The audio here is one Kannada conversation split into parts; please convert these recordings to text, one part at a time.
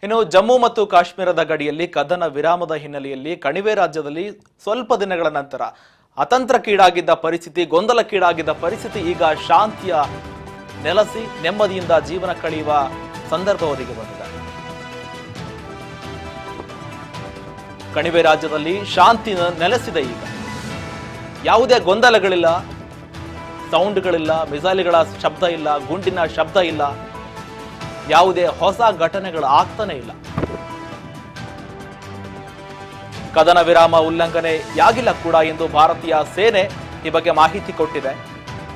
ಇನ್ನು ಜಮ್ಮು ಮತ್ತು ಕಾಶ್ಮೀರದ ಗಡಿಯಲ್ಲಿ ಕದನ ವಿರಾಮದ ಹಿನ್ನೆಲೆಯಲ್ಲಿ ಕಣಿವೆ ರಾಜ್ಯದಲ್ಲಿ ಸ್ವಲ್ಪ ದಿನಗಳ ನಂತರ ಅತಂತ್ರಕ್ಕೀಡಾಗಿದ್ದ ಪರಿಸ್ಥಿತಿ, ಗೊಂದಲಕ್ಕೀಡಾಗಿದ್ದ ಪರಿಸ್ಥಿತಿ ಈಗ ಶಾಂತಿಯ ನೆಲೆಸಿ ನೆಮ್ಮದಿಯಿಂದ ಜೀವನ ಕಳೆಯುವ ಸಂದರ್ಭ ಒದಗಿ ಬಂದಿದೆ. ಕಣಿವೆ ರಾಜ್ಯದಲ್ಲಿ ಶಾಂತಿ ನೆಲೆಸಿದೆ. ಈಗ ಯಾವುದೇ ಗೊಂದಲಗಳಿಲ್ಲ, ಸೌಂಡ್ಗಳಿಲ್ಲ, ಮಿಸೈಲ್ಗಳ ಶಬ್ದ ಇಲ್ಲ, ಗುಂಡಿನ ಶಬ್ದ ಇಲ್ಲ, ಯಾವುದೇ ಹೊಸ ಘಟನೆಗಳು ಆಗ್ತಾನೆ ಇಲ್ಲ. ಕದನ ವಿರಾಮ ಉಲ್ಲಂಘನೆಯಾಗಿಲ್ಲ ಕೂಡ ಎಂದು ಭಾರತೀಯ ಸೇನೆ ಈ ಬಗ್ಗೆ ಮಾಹಿತಿ ಕೊಟ್ಟಿದೆ.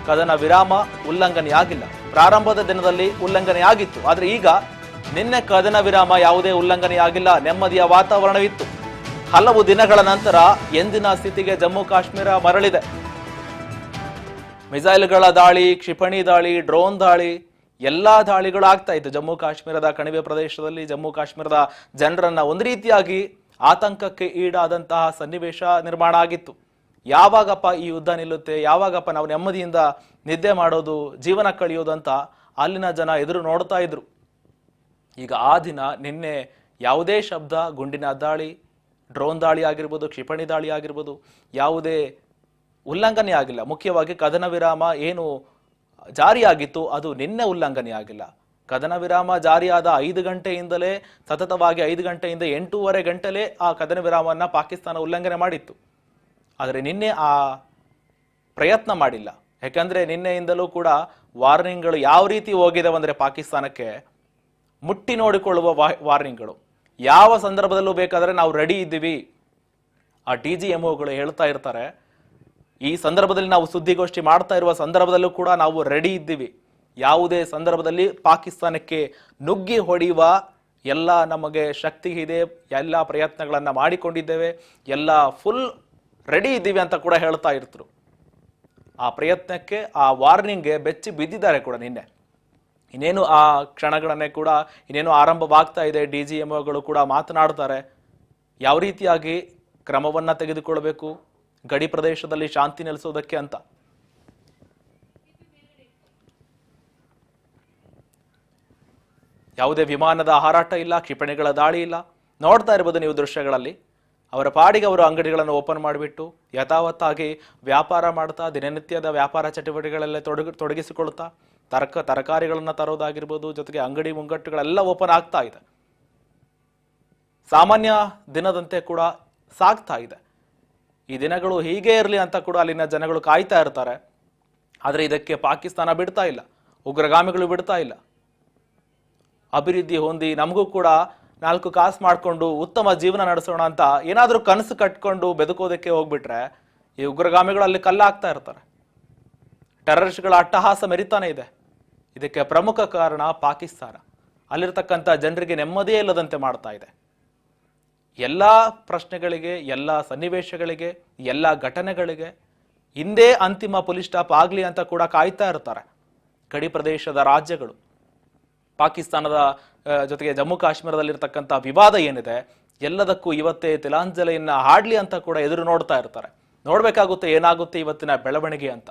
ಕದನ ವಿರಾಮ ಉಲ್ಲಂಘನೆಯಾಗಿಲ್ಲ. ಪ್ರಾರಂಭದ ದಿನದಲ್ಲಿ ಉಲ್ಲಂಘನೆಯಾಗಿತ್ತು, ಆದರೆ ಈಗ ನಿನ್ನೆ ಕದನ ವಿರಾಮ ಯಾವುದೇ ಉಲ್ಲಂಘನೆಯಾಗಿಲ್ಲ. ನೆಮ್ಮದಿಯ ವಾತಾವರಣವಿತ್ತು. ಹಲವು ದಿನಗಳ ನಂತರ ಎಂದಿನ ಸ್ಥಿತಿಗೆ ಜಮ್ಮು ಕಾಶ್ಮೀರ ಮರಳಿದೆ. ಮಿಸೈಲ್ಗಳ ದಾಳಿ, ಕ್ಷಿಪಣಿ ದಾಳಿ, ಡ್ರೋನ್ ದಾಳಿ, ಎಲ್ಲಾ ದಾಳಿಗಳು ಆಗ್ತಾ ಇತ್ತು ಜಮ್ಮು ಕಾಶ್ಮೀರದ ಕಣಿವೆ ಪ್ರದೇಶದಲ್ಲಿ. ಜಮ್ಮು ಕಾಶ್ಮೀರದ ಜನರನ್ನ ಒಂದು ರೀತಿಯಾಗಿ ಆತಂಕಕ್ಕೆ ಈಡಾದಂತಹ ಸನ್ನಿವೇಶ ನಿರ್ಮಾಣ ಆಗಿತ್ತು. ಯಾವಾಗಪ್ಪ ಈ ಯುದ್ಧ ನಿಲ್ಲುತ್ತೆ, ಯಾವಾಗಪ್ಪ ನಾವು ನೆಮ್ಮದಿಯಿಂದ ನಿದ್ದೆ ಮಾಡೋದು, ಜೀವನ ಕಳೆಯೋದು ಅಂತ ಅಲ್ಲಿನ ಜನ ಎದುರು ನೋಡ್ತಾ ಇದ್ರು. ಈಗ ಆ ದಿನ ನಿನ್ನೆ ಯಾವುದೇ ಶಬ್ದ, ಗುಂಡಿನ ದಾಳಿ, ಡ್ರೋನ್ ದಾಳಿ ಆಗಿರ್ಬೋದು, ಕ್ಷಿಪಣಿ ದಾಳಿ ಆಗಿರ್ಬೋದು, ಯಾವುದೇ ಉಲ್ಲಂಘನೆ ಆಗಿಲ್ಲ. ಮುಖ್ಯವಾಗಿ ಕದನ ವಿರಾಮ ಏನು ಜಾರಿಯಾಗಿತ್ತು ಅದು ನಿನ್ನೆ ಉಲ್ಲಂಘನೆ ಆಗಿಲ್ಲ. ಕದನ ವಿರಾಮ ಜಾರಿಯಾದ 5 ಗಂಟೆಯಿಂದಲೇ ಸತತವಾಗಿ 5 ಗಂಟೆಯಿಂದ 8.5 ಗಂಟೆಲೇ ಆ ಕದನ ವಿರಾಮವನ್ನ ಪಾಕಿಸ್ತಾನ ಉಲ್ಲಂಘನೆ ಮಾಡಿತ್ತು. ಆದರೆ ನಿನ್ನೆ ಆ ಪ್ರಯತ್ನ ಮಾಡಿಲ್ಲ. ಯಾಕಂದ್ರೆ ನಿನ್ನೆಯಿಂದಲೂ ಕೂಡ ವಾರ್ನಿಂಗ್ಗಳು ಯಾವ ರೀತಿ ಹೋಗಿದಾವೆ ಅಂದ್ರೆ ಪಾಕಿಸ್ತಾನಕ್ಕೆ ಮುಟ್ಟಿ ನೋಡಿಕೊಳ್ಳುವ ವಾರ್ನಿಂಗ್ಗಳು. ಯಾವ ಸಂದರ್ಭದಲ್ಲೂ ಬೇಕಾದ್ರೆ ನಾವು ರೆಡಿ ಇದ್ದೀವಿ. ಆ DGMOಗಳು ಹೇಳ್ತಾ ಇರ್ತಾರೆ, ಈ ಸಂದರ್ಭದಲ್ಲಿ ನಾವು ಸುದ್ದಿಗೋಷ್ಠಿ ಮಾಡ್ತಾ ಇರುವ ಸಂದರ್ಭದಲ್ಲೂ ಕೂಡ ನಾವು ರೆಡಿ ಇದ್ದೀವಿ. ಯಾವುದೇ ಸಂದರ್ಭದಲ್ಲಿ ಪಾಕಿಸ್ತಾನಕ್ಕೆ ನುಗ್ಗಿ ಹೊಡೆಯುವ ಎಲ್ಲ ನಮಗೆ ಶಕ್ತಿ ಇದೆ, ಎಲ್ಲ ಪ್ರಯತ್ನಗಳನ್ನ ಮಾಡಿಕೊಂಡಿದ್ದೇವೆ, ಎಲ್ಲ ಫುಲ್ ರೆಡಿ ಇದ್ದೀವಿ ಅಂತ ಕೂಡ ಹೇಳ್ತಾ ಇರ್ತರು. ಆ ಪ್ರಯತ್ನಕ್ಕೆ, ಆ ವಾರ್ನಿಂಗ್ಗೆ ಬೆಚ್ಚಿ ಬಿದ್ದಿದ್ದಾರೆ ಕೂಡ ನಿನ್ನೆ. ಇನ್ನೇನು ಆ ಕ್ಷಣಗಳನ್ನೇ ಕೂಡ ಇನ್ನೇನು ಆರಂಭವಾಗ್ತಾ ಇದೆ. DGMOಗಳು ಕೂಡ ಮಾತನಾಡ್ತಾರೆ ಯಾವ ರೀತಿಯಾಗಿ ಕ್ರಮವನ್ನ ತೆಗೆದುಕೊಳ್ಬೇಕು ಗಡಿ ಪ್ರದೇಶದಲ್ಲಿ ಶಾಂತಿ ನೆಲೆಸೋದಕ್ಕೆ ಅಂತ. ಯಾವುದೇ ವಿಮಾನದ ಹಾರಾಟ ಇಲ್ಲ, ಕ್ಷಿಪಣಿಗಳ ದಾಳಿ ಇಲ್ಲ. ನೋಡ್ತಾ ಇರ್ಬೋದು ನೀವು ದೃಶ್ಯಗಳಲ್ಲಿ. ಅವರ ಪಾಡಿಗೆ ಅವರು ಅಂಗಡಿಗಳನ್ನು ಓಪನ್ ಮಾಡಿಬಿಟ್ಟು ಯಥಾವತ್ತಾಗಿ ವ್ಯಾಪಾರ ಮಾಡ್ತಾ, ದಿನನಿತ್ಯದ ವ್ಯಾಪಾರ ಚಟುವಟಿಕೆಗಳಲ್ಲೇ ತೊಡಗಿಸಿಕೊಳ್ತಾ, ತರಕಾರಿಗಳನ್ನ ತರೋದಾಗಿರ್ಬೋದು, ಜೊತೆಗೆ ಅಂಗಡಿ ಮುಂಗಟ್ಟುಗಳೆಲ್ಲ ಓಪನ್ ಆಗ್ತಾ ಇದೆ. ಸಾಮಾನ್ಯ ದಿನದಂತೆ ಕೂಡ ಸಾಗ್ತಾ ಇದೆ. ಈ ದಿನಗಳು ಹೀಗೆ ಇರಲಿ ಅಂತ ಕೂಡ ಅಲ್ಲಿನ ಜನಗಳು ಕಾಯ್ತಾ ಇರ್ತಾರೆ. ಆದರೆ ಇದಕ್ಕೆ ಪಾಕಿಸ್ತಾನ ಬಿಡ್ತಾ ಇಲ್ಲ, ಉಗ್ರಗಾಮಿಗಳು ಬಿಡ್ತಾ ಇಲ್ಲ. ಅಭಿವೃದ್ಧಿ ಹೊಂದಿ ನಮಗೂ ಕೂಡ 4 ಕಾಸು ಮಾಡಿಕೊಂಡು ಉತ್ತಮ ಜೀವನ ನಡೆಸೋಣ ಅಂತ ಏನಾದರೂ ಕನಸು ಕಟ್ಕೊಂಡು ಬೆದಕೋದಕ್ಕೆ ಹೋಗ್ಬಿಟ್ರೆ ಈ ಉಗ್ರಗಾಮಿಗಳು ಅಲ್ಲಿ ಕಲ್ಲಾಗ್ತಾ ಇರ್ತಾರೆ. ಟೆರರಿಸ್ಟ್ಗಳ ಅಟ್ಟಹಾಸ ಮೆರಿತಾನೆ ಇದೆ. ಇದಕ್ಕೆ ಪ್ರಮುಖ ಕಾರಣ ಪಾಕಿಸ್ತಾನ. ಅಲ್ಲಿರ್ತಕ್ಕಂಥ ಜನರಿಗೆ ನೆಮ್ಮದಿಯೇ ಇಲ್ಲದಂತೆ ಮಾಡ್ತಾ ಇದೆ. ಎಲ್ಲ ಪ್ರಶ್ನೆಗಳಿಗೆ, ಎಲ್ಲ ಸನ್ನಿವೇಶಗಳಿಗೆ, ಎಲ್ಲ ಘಟನೆಗಳಿಗೆ ಹಿಂದೆ ಅಂತಿಮ ಪೊಲೀಸ್ ಸ್ಟಾಪ್ ಆಗಲಿ ಅಂತ ಕೂಡ ಕಾಯ್ತಾ ಇರ್ತಾರೆ ಗಡಿ ಪ್ರದೇಶದ ರಾಜ್ಯಗಳು. ಪಾಕಿಸ್ತಾನದ ಜೊತೆಗೆ ಜಮ್ಮು ಕಾಶ್ಮೀರದಲ್ಲಿರ್ತಕ್ಕಂಥ ವಿವಾದ ಏನಿದೆ ಎಲ್ಲದಕ್ಕೂ ಇವತ್ತೇ ತಿಲಾಂಜಲಿಯನ್ನ ಹಾಡ್ಲಿ ಅಂತ ಕೂಡ ಎದುರು ನೋಡ್ತಾ ಇರ್ತಾರೆ. ನೋಡ್ಬೇಕಾಗುತ್ತೆ ಏನಾಗುತ್ತೆ ಇವತ್ತಿನ ಬೆಳವಣಿಗೆ ಅಂತ.